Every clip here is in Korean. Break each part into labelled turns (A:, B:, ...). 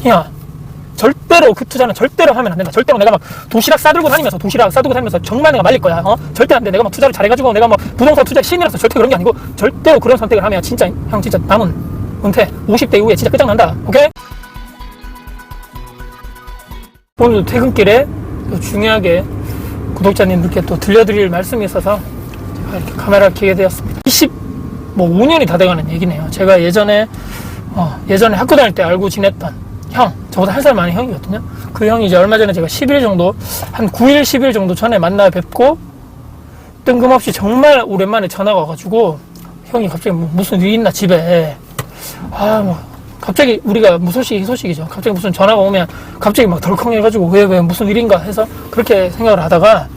A: 야, 절대로 그 투자는 절대로 하면 안 된다. 절대로 내가 막 도시락 싸들고 다니면서 정말 내가 말릴 거야. 절대 안 돼. 내가 막 투자를 잘해가지고 내가 막 부동산 투자 신이라서 절대 그런 게 아니고, 절대로 그런 선택을 하면 진짜 형 진짜 남은 은퇴 50대 이후에 진짜 끝장난다. 오케이? 오늘 퇴근길에 중요하게 구독자님들께 또 들려드릴 말씀이 있어서 제가 이렇게 카메라를 켜게 되었습니다. 25년이 다 돼가는 얘기네요. 제가 예전에 학교 다닐 때 알고 지냈던 형, 저보다 한 살 많은 형이거든요. 그 형이 이제 얼마 전에 제가 10일 정도, 한 9일, 10일 정도 전에 만나 뵙고, 뜬금없이 정말 오랜만에 전화가 와가지고, 형이 갑자기 무슨 일 있나, 집에. 갑자기 우리가 무소식, 희소식이죠. 갑자기 무슨 전화가 오면, 갑자기 막 덜컹해가지고, 왜, 무슨 일인가 해서, 그렇게 생각을 하다가,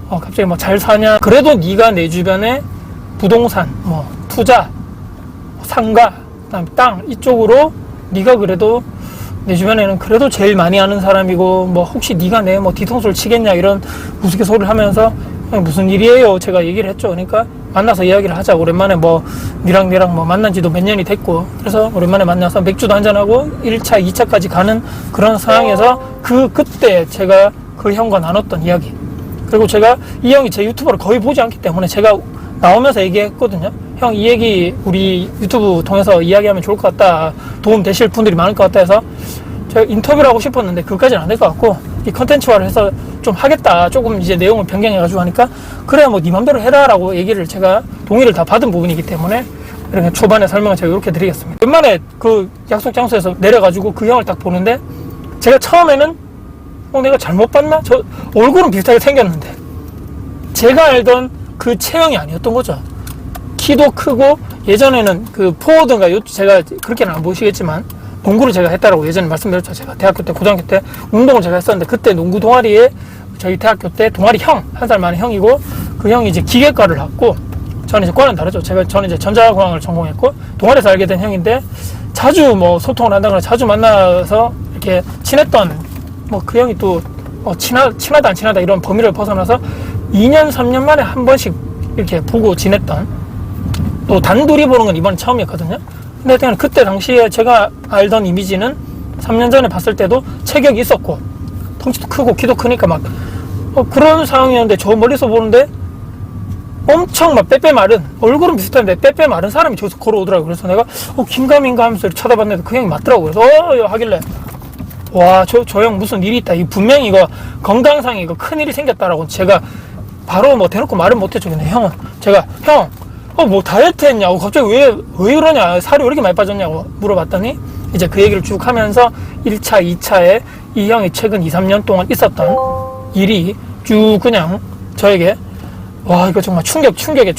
A: 갑자기 뭐 잘 사냐. 그래도 네가 내 주변에 부동산, 투자, 상가, 그다음에 땅, 이쪽으로, 네가 그래도, 내 주변에는 그래도 제일 많이 아는 사람이고, 혹시 네가 내 뒤통수를 치겠냐, 이런 우스갯소리를 하면서, 무슨 일이에요? 제가 얘기를 했죠. 그러니까 만나서 이야기를 하자. 오랜만에 니랑 만난 지도 몇 년이 됐고, 그래서 오랜만에 만나서 맥주도 한잔하고 1차, 2차까지 가는 그런 상황에서 그때 제가 그 형과 나눴던 이야기. 그리고 제가 이 형이 제 유튜브를 거의 보지 않기 때문에 제가 나오면서 얘기했거든요. 형, 이 얘기 우리 유튜브 통해서 이야기하면 좋을 것 같다. 도움 되실 분들이 많을 것 같다 해서 제가 인터뷰를 하고 싶었는데 그것까지는 안 될 것 같고, 이 컨텐츠화를 해서 좀 하겠다. 조금 이제 내용을 변경해가지고 하니까, 그래, 네 맘대로 해라. 라고 얘기를 제가 동의를 다 받은 부분이기 때문에, 이렇게 초반에 설명을 제가 이렇게 드리겠습니다. 웬만에 그 약속 장소에서 내려가지고 그 형을 딱 보는데, 제가 처음에는, 내가 잘못 봤나? 저 얼굴은 비슷하게 생겼는데, 제가 알던 그 체형이 아니었던 거죠. 키도 크고, 예전에는 그 포워드인가, 제가 그렇게는 안 보시겠지만, 농구를 제가 했다라고 예전에 말씀드렸죠. 제가 대학교 때, 고등학교 때 운동을 제가 했었는데, 그때 농구 동아리에 저희 대학교 때 동아리 형, 한 살 많은 형이고, 그 형이 이제 기계과를 했고, 저는 이제 과는 다르죠. 저는 이제 전자공학을 전공했고, 동아리에서 알게 된 형인데, 자주 소통을 한다거나 자주 만나서 이렇게 친했던, 그 형이 또, 친하다 안 친하다 이런 범위를 벗어나서 2년, 3년 만에 한 번씩 이렇게 보고 지냈던, 또 단둘이 보는 건 이번에 처음이었거든요. 근데 그냥 그때 당시에 제가 알던 이미지는 3년 전에 봤을 때도 체격이 있었고, 덩치도 크고 키도 크니까 그런 상황이었는데, 저 멀리서 보는데 엄청 빼빼 마른, 얼굴은 비슷한데 빼빼 마른 사람이 저기서 걸어오더라고요. 그래서 내가 긴가민가 하면서 쳐다봤는데 그 형이 맞더라고요. 그래서 하길래, 와, 저 형 무슨 일이 있다. 분명히 이거 건강상에 이거 큰일이 생겼다라고 제가 바로 대놓고 말은 못했죠. 근데 형은 제가, 형, 다이어트 했냐고, 갑자기 왜 그러냐, 살이 왜 이렇게 많이 빠졌냐고 물어봤더니, 이제 그 얘기를 쭉 하면서 1차, 2차에 이 형이 최근 2, 3년 동안 있었던 일이 쭉 그냥 저에게, 와, 이거 정말 충격의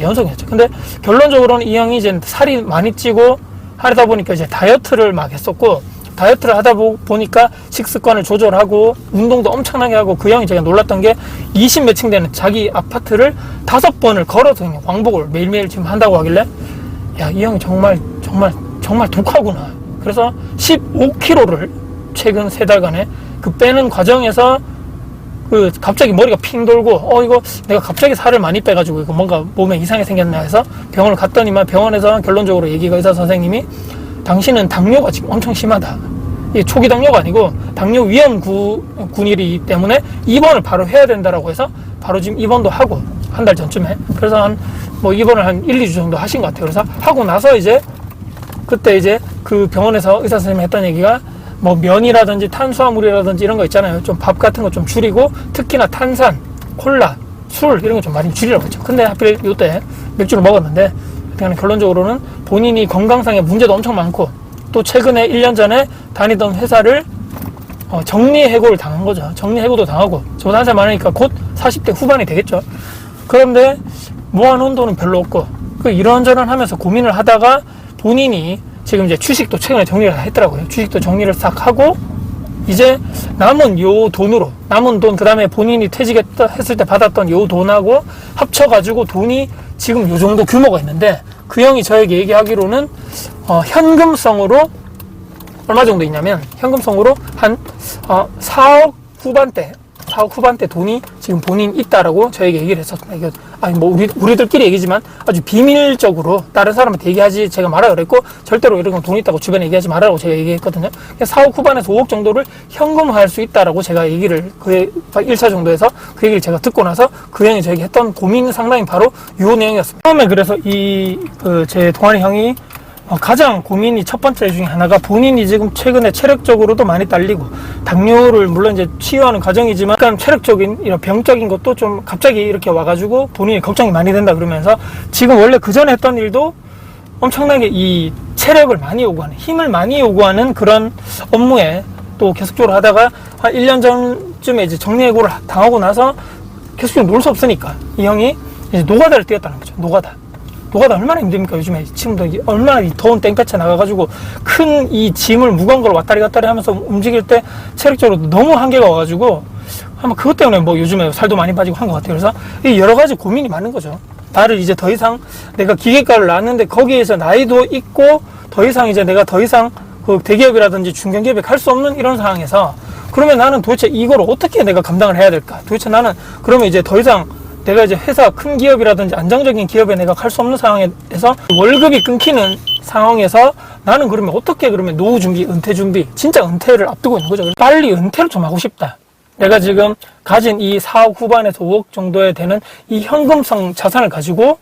A: 연속이었죠. 근데 결론적으로는 이 형이 이제 살이 많이 찌고 하다 보니까 이제 다이어트를 막 했었고, 다이어트를 하다 보니까 식습관을 조절하고 운동도 엄청나게 하고, 그 형이 제가 놀랐던 게 20 몇 층 되는 자기 아파트를 5번을 걸어서 그냥 왕복을 매일매일 지금 한다고 하길래, 야, 이 형이 정말 독하구나. 그래서 15kg를 최근 3달간에 그 빼는 과정에서 갑자기 머리가 핑 돌고, 이거 내가 갑자기 살을 많이 빼가지고 이거 뭔가 몸에 이상이 생겼나 해서 병원을 갔더니만, 병원에서 결론적으로 얘기가, 의사 선생님이 당신은 당뇨가 지금 엄청 심하다. 이게 초기 당뇨가 아니고 당뇨 위험 군이기 때문에 입원을 바로 해야 된다라고 해서 바로 지금 입원도 하고, 한 달 전쯤에. 그래서 입원을 한 1, 2주 정도 하신 것 같아요. 그래서 하고 나서 그때 이제 그 병원에서 의사 선생님이 했던 얘기가, 면이라든지 탄수화물이라든지 이런 거 있잖아요. 좀 밥 같은 거 좀 줄이고, 특히나 탄산, 콜라, 술 이런 거 좀 많이 줄이라고 했죠. 근데 하필 이때 맥주를 먹었는데, 그냥 결론적으로는 본인이 건강상의 문제도 엄청 많고, 또 최근에 1년 전에 다니던 회사를 정리해고를 당한 거죠. 정리해고도 당하고, 저보다 한 살 많으니까 곧 40대 후반이 되겠죠. 그런데 모아놓은 돈은 별로 없고, 이런저런 하면서 고민을 하다가 본인이 지금 이제 주식도 최근에 정리를 했더라고요. 주식도 정리를 싹 하고, 이제 남은 돈, 그 다음에 본인이 퇴직했을 때 받았던 요 돈하고 합쳐가지고 돈이 지금 요 정도 규모가 있는데, 그 형이 저에게 얘기하기로는, 현금성으로 얼마 정도 있냐면, 현금성으로 한, 4억 후반대 돈이 지금 본인 있다라고 저에게 얘기를 했었습니다. 이거 아니 뭐 우리들끼리 얘기지만 아주 비밀적으로 다른 사람한테 얘기하지 제가 말하라 그랬고, 절대로 이런 건 돈 있다고 주변에 얘기하지 말라고 제가 얘기했거든요. 4억 후반에서 5억 정도를 현금화할 수 있다라고 제가 얘기를 그 1차 정도에서 그 얘기를 제가 듣고 나서 그 형이 저에게 했던 고민 상담이 바로 요 내용이었습니다. 처음에 그래서 제 동아리 형이 가장 고민이 첫 번째 중에 하나가, 본인이 지금 최근에 체력적으로도 많이 딸리고 당뇨를 물론 이제 치유하는 과정이지만 약간 체력적인 이런 병적인 것도 좀 갑자기 이렇게 와가지고 본인이 걱정이 많이 된다 그러면서, 지금 원래 그 전에 했던 일도 엄청나게 이 체력을 많이 요구하는, 힘을 많이 요구하는 그런 업무에 또 계속적으로 하다가 한 1년 전쯤에 이제 정리해고를 당하고 나서 계속적으로 놀 수 없으니까 이 형이 이제 노가다를 뛰었다는 거죠. 노가다 얼마나 힘듭니까? 요즘에 지금도 얼마나 이 더운 땡볕에 나가가지고 큰 이 짐을 무거운 걸 왔다리 갔다리 하면서 움직일 때 체력적으로 너무 한계가 와가지고 아마 그것 때문에 뭐 요즘에 살도 많이 빠지고 한 것 같아요. 그래서 이 여러 가지 고민이 많은 거죠. 나를 이제 더 이상 내가 기계과를 나왔는데 거기에서 나이도 있고 더 이상 이제 내가 더 이상 그 대기업이라든지 중견기업에 갈 수 없는 이런 상황에서, 그러면 나는 도대체 이걸 어떻게 내가 감당을 해야 될까? 도대체 나는 그러면 이제 더 이상 내가 이제 회사 큰 기업이라든지 안정적인 기업에 내가 갈 수 없는 상황에서 월급이 끊기는 상황에서 나는 그러면 어떻게, 그러면 노후 준비, 은퇴 준비, 진짜 은퇴를 앞두고 있는 거죠. 빨리 은퇴를 좀 하고 싶다. 내가 지금 가진 이 4억 후반에서 5억 정도에 되는 이 현금성 자산을 가지고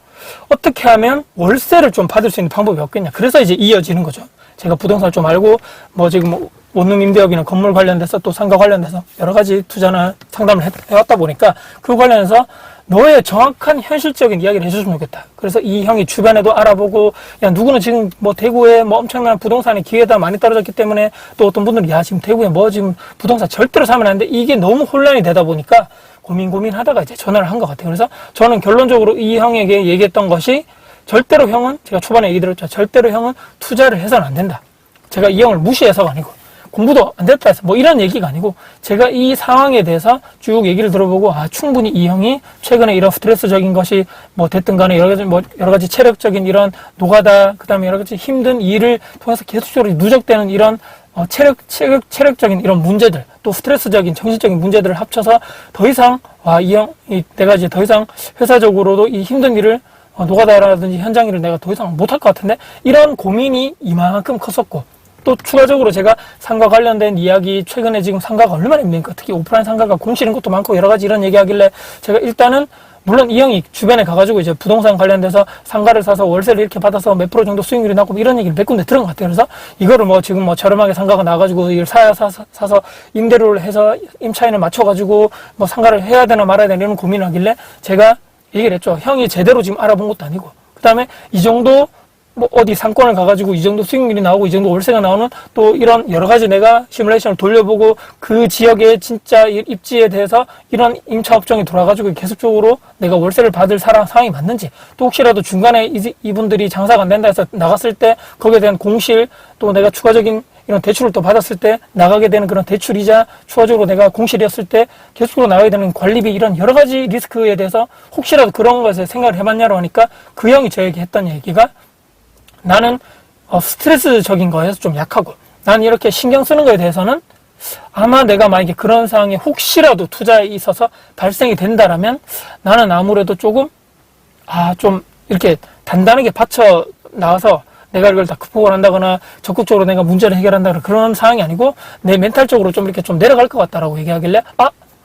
A: 어떻게 하면 월세를 좀 받을 수 있는 방법이 없겠냐. 그래서 이제 이어지는 거죠. 제가 부동산을 좀 알고 뭐 지금 원룸 임대업이나 건물 관련돼서 또 상가 관련돼서 여러 가지 투자나 상담을 해왔다 보니까 그 관련해서 너의 정확한 현실적인 이야기를 해줬으면 좋겠다. 그래서 이 형이 주변에도 알아보고, 야, 누구는 지금 뭐 대구에 뭐 엄청난 부동산의 기회가 많이 떨어졌기 때문에, 또 어떤 분들은 야, 지금 대구에 뭐 지금 부동산 절대로 사면 안 돼. 이게 너무 혼란이 되다 보니까 고민하다가 이제 전화를 한 것 같아요. 그래서 저는 결론적으로 이 형에게 얘기했던 것이, 절대로 형은, 제가 초반에 얘기 드렸죠. 절대로 형은 투자를 해서는 안 된다. 제가 이 형을 무시해서가 아니고, 공부도 안 됐다 해서 뭐 이런 얘기가 아니고, 제가 이 상황에 대해서 쭉 얘기를 들어보고, 충분히 이 형이 최근에 이런 스트레스적인 것이 뭐 됐든 간에 여러 가지 체력적인 이런 노가다, 그 다음에 여러 가지 힘든 일을 통해서 계속적으로 누적되는 이런 체력적인 이런 문제들, 또 스트레스적인 정신적인 문제들을 합쳐서 더 이상 내가 이제 더 이상 회사적으로도 이 힘든 일을 노가다라든지 현장 일을 내가 더 이상 못할 것 같은데, 이런 고민이 이만큼 컸었고, 또 추가적으로 제가 상가 관련된 이야기, 최근에 지금 상가가 얼마나 힘듭니까? 특히 오프라인 상가가 공시는 것도 많고 여러 가지 이런 얘기 하길래, 제가 일단은 물론 이 형이 주변에 가가지고 이제 부동산 관련돼서 상가를 사서 월세를 이렇게 받아서 몇 프로 정도 수익률이 나고 이런 얘기를 몇 군데 들은 것 같아요. 그래서 이거를 뭐 지금 뭐 저렴하게 상가가 나가지고 이걸 사서 임대료를 해서 임차인을 맞춰가지고 뭐 상가를 해야 되나 말아야 되나 이런 고민을 하길래 제가 얘기를 했죠. 형이 제대로 지금 알아본 것도 아니고, 그 다음에 이 정도 뭐 어디 상권을 가가지고 이 정도 수익률이 나오고 이 정도 월세가 나오는 또 이런 여러 가지 내가 시뮬레이션을 돌려보고 그 지역의 진짜 입지에 대해서 이런 임차업종이 돌아가지고 계속적으로 내가 월세를 받을 상황이 맞는지, 또 혹시라도 중간에 이분들이 장사가 안 된다 해서 나갔을 때 거기에 대한 공실, 또 내가 추가적인 이런 대출을 또 받았을 때 나가게 되는 그런 대출이자, 추가적으로 내가 공실이었을 때 계속적으로 나가게 되는 관리비, 이런 여러 가지 리스크에 대해서 혹시라도 그런 것에 생각을 해봤냐고 하니까 그 형이 저에게 했던 얘기가, 나는 스트레스적인 거에서 좀 약하고, 나는 이렇게 신경 쓰는 거에 대해서는 아마 내가 만약에 그런 상황에 혹시라도 투자에 있어서 발생이 된다라면 나는 아무래도 조금 좀 이렇게 단단하게 받쳐 나와서 내가 이걸 다 극복을 한다거나 적극적으로 내가 문제를 해결한다거나 그런 상황이 아니고, 내 멘탈적으로 좀 이렇게 좀 내려갈 것 같다라고 얘기하길래,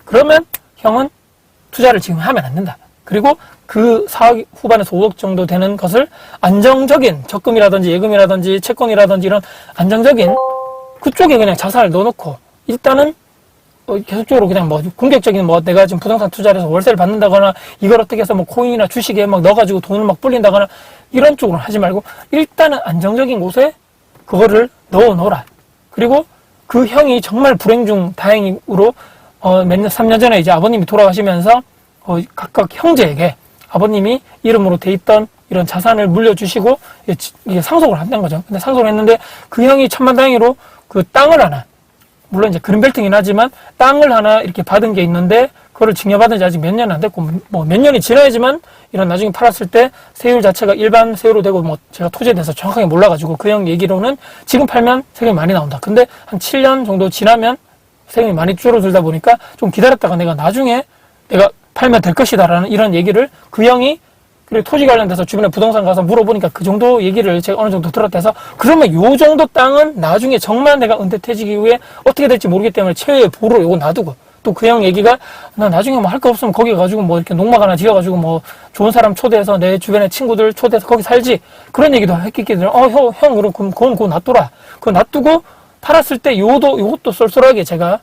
A: 그러면 형은 투자를 지금 하면 안 된다. 그리고 그 4억 후반에서 5억 정도 되는 것을 안정적인 적금이라든지 예금이라든지 채권이라든지 이런 안정적인 그쪽에 그냥 자산을 넣어놓고, 일단은 계속적으로 그냥 뭐 공격적인 뭐 내가 지금 부동산 투자를 해서 월세를 받는다거나, 이걸 어떻게 해서 뭐 코인이나 주식에 막 넣어가지고 돈을 막 불린다거나 이런 쪽으로 하지 말고, 일단은 안정적인 곳에 그거를 넣어놓으라. 그리고 그 형이 정말 불행 중 다행으로 3년 전에 이제 아버님이 돌아가시면서 각각 형제에게 아버님이 이름으로 돼 있던 이런 자산을 물려주시고 이게 상속을 한다는 거죠. 근데 상속을 했는데 그 형이 천만다행히로 그 땅을 하나, 물론 이제 그린벨트긴 하지만 땅을 하나 이렇게 받은 게 있는데, 그거를 증여받은 지 아직 몇 년 안 됐고, 뭐 몇 년이 지나야지만 이런 나중에 팔았을 때 세율 자체가 일반 세율로 되고, 뭐 제가 토지에 대해서 정확하게 몰라가지고 그 형 얘기로는 지금 팔면 세금이 많이 나온다. 근데 한 7년 정도 지나면 세금이 많이 줄어들다 보니까 좀 기다렸다가 내가 나중에 내가 팔면 될 것이다라는 이런 얘기를 그 형이 그리고 토지 관련돼서 주변에 부동산 가서 물어보니까 그 정도 얘기를 제가 어느 정도 들었대서 그러면 요 정도 땅은 나중에 정말 내가 은퇴퇴직 이후에 어떻게 될지 모르기 때문에 최후의 보루로 요거 놔두고 또 그 형 얘기가 나 나중에 뭐 할 거 없으면 거기 가지고 뭐 이렇게 농막 하나 지어가지고 뭐 좋은 사람 초대해서 내 주변에 친구들 초대해서 거기 살지 그런 얘기도 했기 때문에 형 그럼 그건 그거 놔둬라 그거 놔두고 팔았을 때 요것도 쏠쏠하게 제가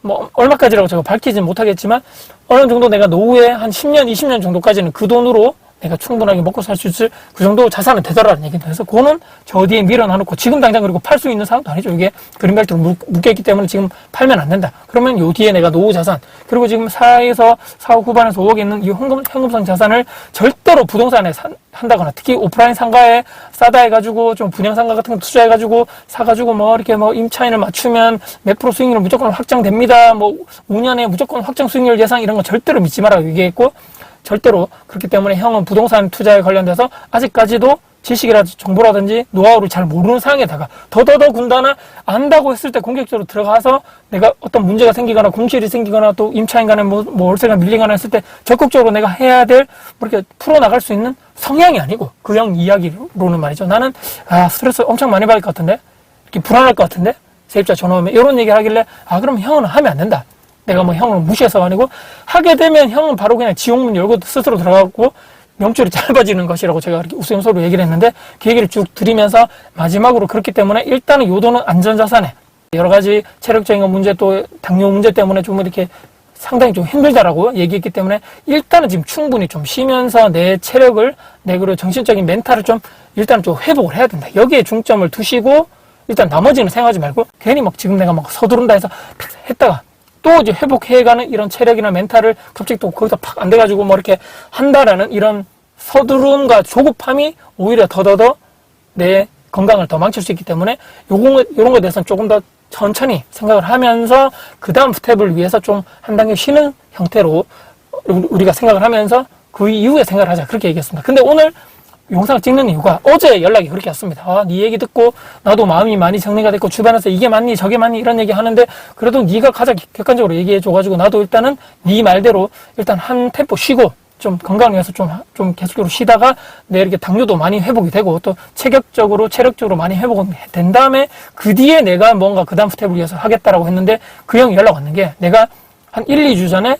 A: 뭐 얼마까지라고 제가 밝히진 못하겠지만 어느 정도 내가 노후에 한 10년 20년 정도까지는 그 돈으로 내가 충분하게 먹고 살 수 있을 그 정도 자산은 되더라는 얘기인데 그래서 그거는 저 뒤에 밀어놔놓고 지금 당장 그리고 팔 수 있는 상황도 아니죠. 이게 그린벨트로 묶여있기 때문에 지금 팔면 안 된다. 그러면 요 뒤에 내가 노후 자산 그리고 지금 4억 후반에서 5억에 있는 이 현금성 자산을 절대로 부동산에 한다거나 특히 오프라인 상가에 싸다 해가지고 좀 분양상가 같은 거 투자해가지고 사가지고 뭐 이렇게 뭐 임차인을 맞추면 몇 프로 수익률 무조건 확정됩니다. 뭐 5년에 무조건 확정 수익률 예상 이런 거 절대로 믿지 마라 얘기했고 절대로 그렇기 때문에 형은 부동산 투자에 관련돼서 아직까지도 지식이라든지 정보라든지 노하우를 잘 모르는 상황에다가 더군다나 안다고 했을 때 공격적으로 들어가서 내가 어떤 문제가 생기거나 공실이 생기거나 또 임차인 간에 뭐 월세가 밀리거나 했을 때 적극적으로 내가 해야 될 뭐 이렇게 풀어나갈 수 있는 성향이 아니고 그 형 이야기로는 말이죠. 나는 스트레스 엄청 많이 받을 것 같은데 이렇게 불안할 것 같은데 세입자 전화 오면 이런 얘기를 하길래 그럼 형은 하면 안 된다. 내가 뭐 형을 무시해서가 아니고 하게 되면 형은 바로 그냥 지옥문 열고 스스로 들어가고 명줄이 짧아지는 것이라고 제가 이렇게 우스갯소리로 얘기를 했는데 그 얘기를 쭉 드리면서 마지막으로 그렇기 때문에 일단은 요 돈은 안전자산에 여러 가지 체력적인 문제 또 당뇨 문제 때문에 좀 이렇게 상당히 좀 힘들다라고 얘기했기 때문에 일단은 지금 충분히 좀 쉬면서 내 체력을 그리고 정신적인 멘탈을 좀 일단 좀 회복을 해야 된다. 여기에 중점을 두시고 일단 나머지는 생각하지 말고 괜히 막 지금 내가 막 서두른다 해서 했다가 또 이제 회복해가는 이런 체력이나 멘탈을 갑자기 또 거기서 팍 안 돼가지고 뭐 이렇게 한다라는 이런 서두름과 조급함이 오히려 더더더 내 건강을 더 망칠 수 있기 때문에 요런 거에 대해서는 조금 더 천천히 생각을 하면서 그 다음 스텝을 위해서 좀 한 단계 쉬는 형태로 우리가 생각을 하면서 그 이후에 생각을 하자 그렇게 얘기했습니다. 근데 오늘 영상을 찍는 이유가 어제 연락이 그렇게 왔습니다. 네 얘기 듣고 나도 마음이 많이 정리가 됐고 주변에서 이게 맞니 저게 맞니 이런 얘기 하는데 그래도 네가 가장 객관적으로 얘기해 줘가지고 나도 일단은 네 말대로 일단 한 템포 쉬고 좀 건강을 위해서 좀 계속적으로 쉬다가 내 이렇게 당뇨도 많이 회복이 되고 또 체력적으로 많이 회복이 된 다음에 그 뒤에 내가 뭔가 그 다음 스텝을 위해서 하겠다라고 했는데 그 형이 연락 왔는 게 내가 한 1-2주 전에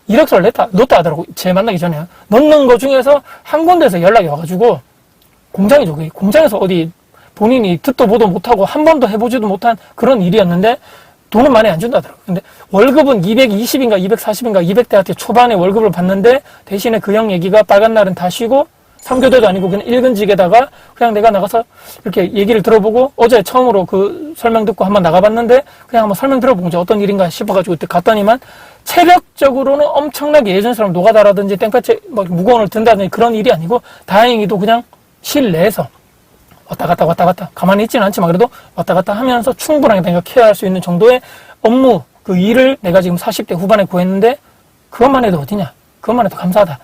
A: 이력서를 넣었다 하더라고. 제 만나기 전에. 넣는 거 중에서 한 군데에서 연락이 와가지고, 공장이죠. 공장에서 어디 본인이 듣도 보도 못하고 한 번도 해보지도 못한 그런 일이었는데, 돈은 많이 안 준다 하더라고. 근데 월급은 220인가 240인가 200대한테 초반에 월급을 받는데, 대신에 그 형 얘기가 빨간 날은 다 쉬고, 3교대도 아니고 그냥 일근직에다가 그냥 내가 나가서 이렇게 얘기를 들어보고 어제 처음으로 그 설명 듣고 한번 나가봤는데 그냥 한번 설명 들어보고 어떤 일인가 싶어가지고 그때 갔더니만 체력적으로는 엄청나게 예전처럼 노가다라든지 땡볕에 막 무거운 걸 든다든지 그런 일이 아니고 다행히도 그냥 실내에서 왔다 갔다 가만히 있지는 않지만 그래도 왔다 갔다 하면서 충분하게 내가 케어할 수 있는 정도의 업무 그 일을 내가 지금 40대 후반에 구했는데 그것만 해도 어디냐 그것만 해도 감사하다.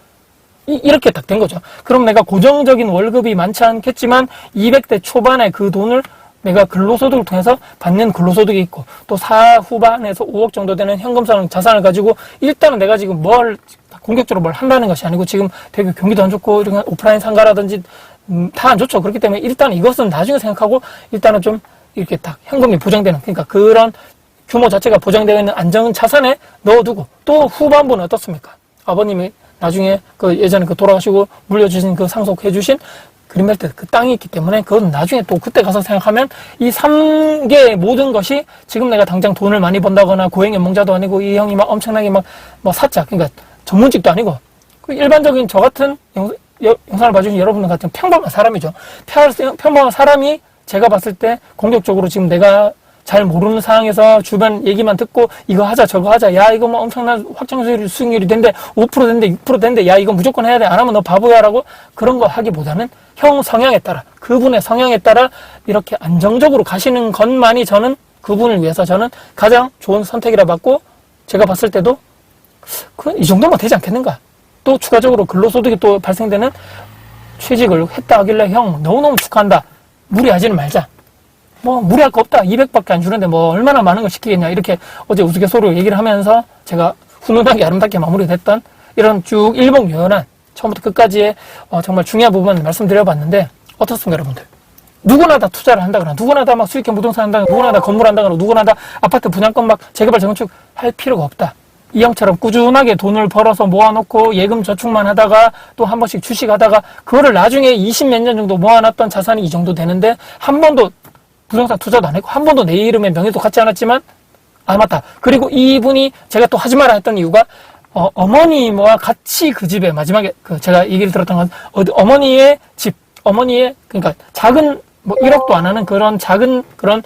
A: 이렇게 딱 된 거죠. 그럼 내가 고정적인 월급이 많지 않겠지만 200대 초반에 그 돈을 내가 근로소득을 통해서 받는 근로소득이 있고 또 4 후반에서 5억 정도 되는 현금성 자산을 가지고 일단은 내가 지금 공격적으로 뭘 한다는 것이 아니고 지금 되게 경기도 안 좋고 이런 오프라인 상가라든지 다 안 좋죠. 그렇기 때문에 일단 이것은 나중에 생각하고 일단은 좀 이렇게 딱 현금이 보장되는 그러니까 그런 규모 자체가 보장되어 있는 안정 자산에 넣어두고 또 후반부는 어떻습니까? 아버님이 나중에 예전에 돌아가시고 물려주신 상속해주신 그린벨트 그 땅이 있기 때문에 그건 나중에 또 그때 가서 생각하면 이 3개의 모든 것이 지금 내가 당장 돈을 많이 번다거나 고액연봉자도 아니고 이 형이 막 엄청나게 사자 그러니까 전문직도 아니고 일반적인 저 같은 영상을 봐주신 여러분들 같은 평범한 사람이죠. 평범한 사람이 제가 봤을 때 공격적으로 지금 내가 잘 모르는 상황에서 주변 얘기만 듣고 이거 하자 저거 하자 야 이거 뭐 엄청난 확정 수익률이 된대 5% 된대 6% 된대 야 이거 무조건 해야 돼 안 하면 너 바보야 라고 그런 거 하기보다는 형 성향에 따라 그분의 성향에 따라 이렇게 안정적으로 가시는 것만이 저는 그분을 위해서 저는 가장 좋은 선택이라 봤고 제가 봤을 때도 이 정도면 되지 않겠는가 또 추가적으로 근로소득이 또 발생되는 취직을 했다 하길래 형 너무너무 축하한다 무리하지는 말자 무리할 거 없다. 200밖에 안 주는데 얼마나 많은 걸 시키겠냐. 이렇게 어제 우스갯소리로 얘기를 하면서 제가 훈훈하게 아름답게 마무리됐던 이런 쭉 일목요연한 처음부터 끝까지의 정말 중요한 부분 말씀드려봤는데 어떻습니까, 여러분들? 누구나 다 투자를 한다거나, 누구나 다 막 수익형 부동산 한다거나, 누구나 다 건물 한다거나, 누구나 다 아파트 분양권 막 재개발 재건축 할 필요가 없다. 이 형처럼 꾸준하게 돈을 벌어서 모아놓고 예금 저축만 하다가 또 한 번씩 주식하다가 그거를 나중에 20 몇 년 정도 모아놨던 자산이 이 정도 되는데 한 번도 부동산 투자도 안 했고 한 번도 내 이름에 명의도 갖지 않았지만 맞다. 그리고 이분이 제가 또 하지 마라 했던 이유가 어머니와 같이 그 집에 마지막에 제가 얘기를 들었던 건 어머니의 집, 어머니의 그러니까 작은 뭐 1억도 안 하는 그런 작은 그런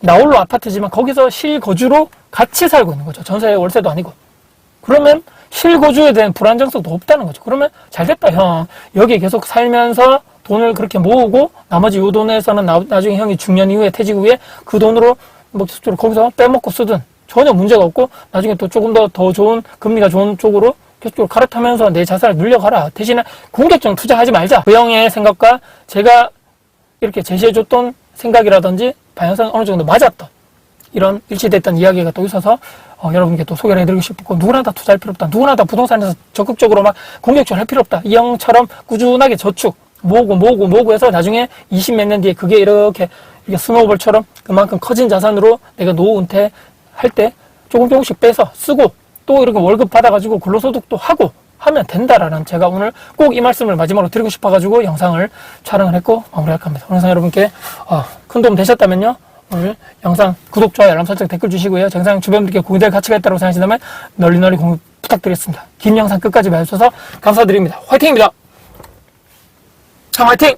A: 나홀로 아파트지만 거기서 실거주로 같이 살고 있는 거죠. 전세 월세도 아니고. 그러면 실거주에 대한 불안정성도 없다는 거죠. 그러면 잘 됐다 형. 여기 계속 살면서 돈을 그렇게 모으고 나머지 요 돈에서는 나중에 형이 중년 이후에 퇴직 후에 그 돈으로 뭐 계속적으로 거기서 빼먹고 쓰든 전혀 문제가 없고 나중에 또 조금 더 좋은 금리가 좋은 쪽으로 계속적으로 갈아타면서 내 자산을 늘려가라. 대신에 공격적으로 투자하지 말자. 그 형의 생각과 제가 이렇게 제시해줬던 생각이라든지 방향성이 어느 정도 맞았던 이런 일치됐던 이야기가 또 있어서 여러분께 또 소개를 해드리고 싶고 누구나 다 투자할 필요 없다. 누구나 다 부동산에서 적극적으로 막 공격적으로 할 필요 없다. 이 형처럼 꾸준하게 저축 모으고 해서 나중에 20 몇 년 뒤에 그게 이렇게 스노우볼처럼 그만큼 커진 자산으로 내가 노후 은퇴할 때 조금씩 빼서 쓰고 또 이렇게 월급 받아가지고 근로소득도 하고 하면 된다라는 제가 오늘 꼭 이 말씀을 마지막으로 드리고 싶어가지고 영상을 촬영을 했고 마무리할까 합니다. 오늘 영상 여러분께 큰 도움 되셨다면요. 오늘 영상 구독, 좋아요, 알람 설정, 댓글 주시고요. 영상 주변분들께 공유될 가치가 있다고 생각하신다면 널리 공유 부탁드리겠습니다. 긴 영상 끝까지 봐주셔서 감사드립니다. 화이팅입니다. 참 화이팅!